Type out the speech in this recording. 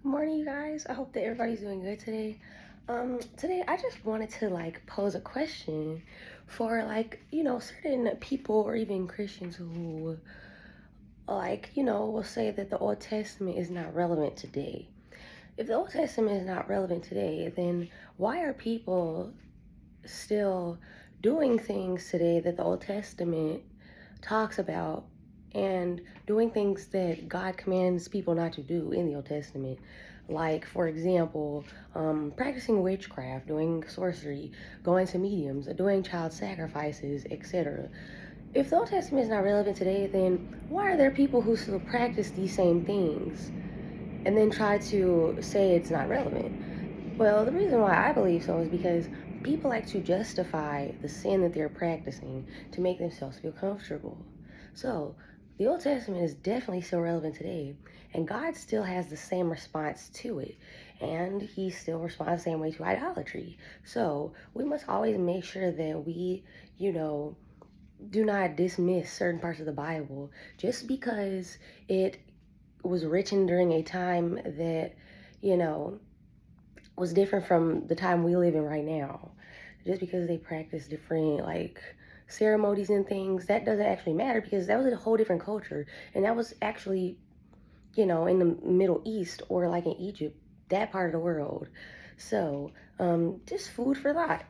Good morning, you guys. I hope that everybody's doing good today. Today I just wanted to pose a question for certain people or even Christians who will say that the Old Testament is not relevant today. If the Old Testament is not relevant today, then why are people still doing things today that the Old Testament talks about and doing things that God commands people not to do in the Old Testament? Like, for example, practicing witchcraft, doing sorcery, going to mediums, doing child sacrifices, etc. If the Old Testament is not relevant today, then why are there people who still practice these same things and then try to say it's not relevant? Well, the reason why I believe so is because people like to justify the sin that they're practicing to make themselves feel comfortable. So, the Old Testament is definitely still relevant today, and God still has the same response to it, and He still responds the same way to idolatry. So, we must always make sure that we, you know, do not dismiss certain parts of the Bible just because it was written during a time that, you know, was different from the time we live in right now. Just because they practice different ceremonies and things, that doesn't actually matter because that was a whole different culture. And that was actually, in the Middle East or like in Egypt, that part of the world. So, just food for thought.